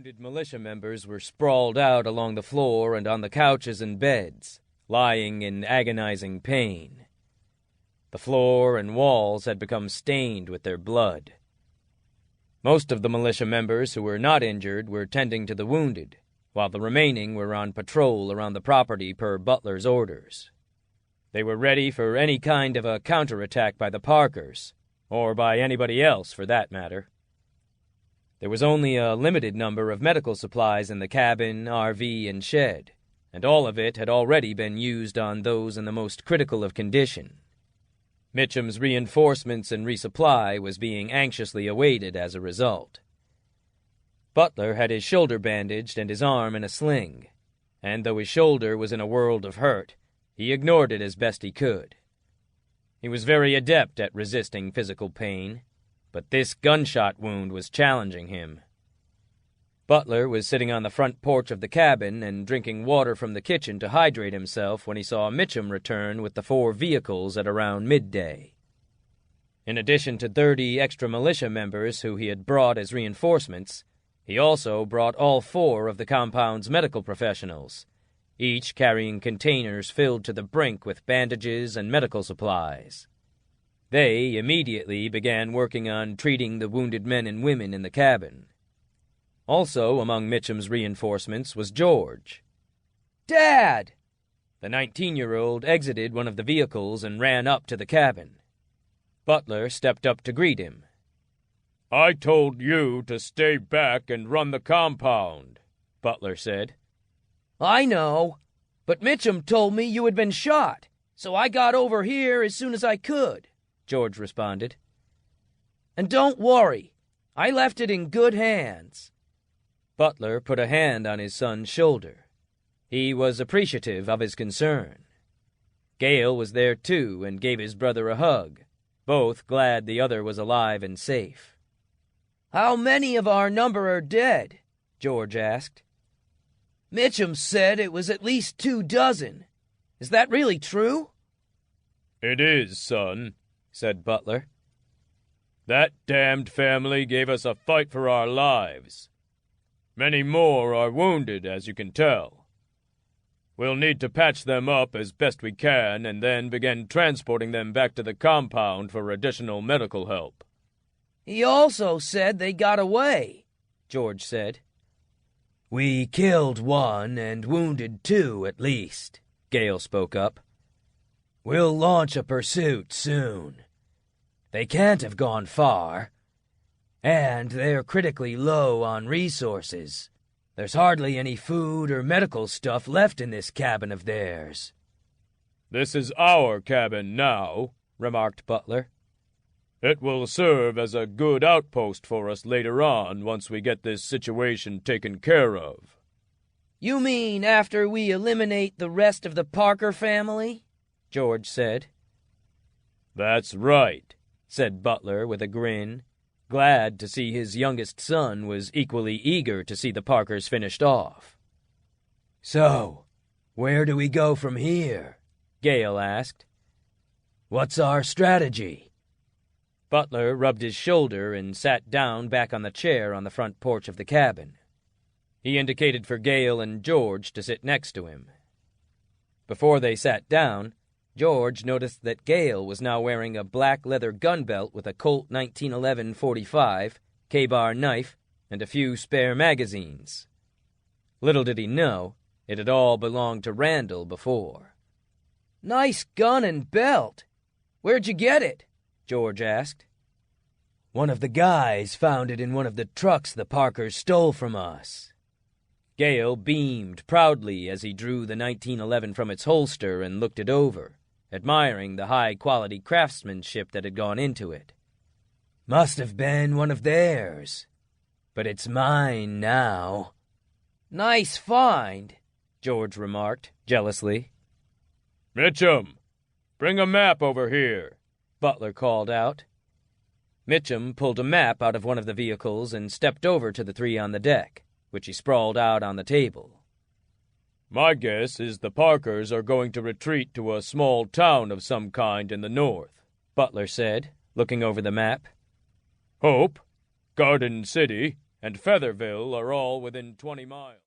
wounded militia members were sprawled out along the floor and on the couches and beds, lying in agonizing pain. The floor and walls had become stained with their blood. Most of the militia members who were not injured were tending to the wounded, while the remaining were on patrol around the property per Butler's orders. They were ready for any kind of a counterattack by the Parkers, or by anybody else for that matter. There was only a limited number of medical supplies in the cabin, RV, and shed, and all of it had already been used on those in the most critical of condition. Mitchum's reinforcements and resupply was being anxiously awaited as a result. Butler had his shoulder bandaged and his arm in a sling, and though his shoulder was in a world of hurt, he ignored it as best he could. He was very adept at resisting physical pain, but this gunshot wound was challenging him. Butler was sitting on the front porch of the cabin and drinking water from the kitchen to hydrate himself when he saw Mitchum return with the 4 vehicles at around midday. In addition to 30 extra militia members who he had brought as reinforcements, he also brought all 4 of the compound's medical professionals, each carrying containers filled to the brink with bandages and medical supplies. They immediately began working on treating the wounded men and women in the cabin. Also among Mitchum's reinforcements was George. "Dad!" The 19-year-old exited one of the vehicles and ran up to the cabin. Butler stepped up to greet him. "I told you to stay back and run the compound," Butler said. "I know, but Mitchum told me you had been shot, so I got over here as soon as I could," George responded. "And don't worry, I left it in good hands." Butler put a hand on his son's shoulder. He was appreciative of his concern. Gale was there too and gave his brother a hug, both glad the other was alive and safe. "How many of our number are dead?" George asked. "Mitchum said it was at least 24. Is that really true?" "It is, son," said Butler. "That damned family gave us a fight for our lives. Many more are wounded, as you can tell. We'll need to patch them up as best we can and then begin transporting them back to the compound for additional medical help." "He also said they got away," George said. "We killed 1 and wounded 2 at least," Gale spoke up. "We'll launch a pursuit soon. They can't have gone far. And they're critically low on resources. There's hardly any food or medical stuff left in this cabin of theirs." "This is our cabin now," remarked Butler. "It will serve as a good outpost for us later on once we get this situation taken care of." "You mean after we eliminate the rest of the Parker family?" George said. "That's right," said Butler with a grin, glad to see his youngest son was equally eager to see the Parkers finished off. "So, where do we go from here?" Gale asked. "What's our strategy?" Butler rubbed his shoulder and sat down back on the chair on the front porch of the cabin. He indicated for Gale and George to sit next to him. Before they sat down, George noticed that Gale was now wearing a black leather gun belt with a Colt 1911 .45, K-bar knife, and a few spare magazines. Little did he know, it had all belonged to Randall before. "Nice gun and belt. Where'd you get it?" George asked. "One of the guys found it in one of the trucks the Parkers stole from us." Gale beamed proudly as he drew the 1911 from its holster and looked it over, admiring the high-quality craftsmanship that had gone into it. "Must have been one of theirs, but it's mine now." "Nice find," George remarked, jealously. "Mitchum, bring a map over here," Butler called out. Mitchum pulled a map out of one of the vehicles and stepped over to the 3 on the deck, which he sprawled out on the table. "My guess is the Parkers are going to retreat to a small town of some kind in the north," Butler said, looking over the map. "Hope, Garden City, and Featherville are all within 20 miles.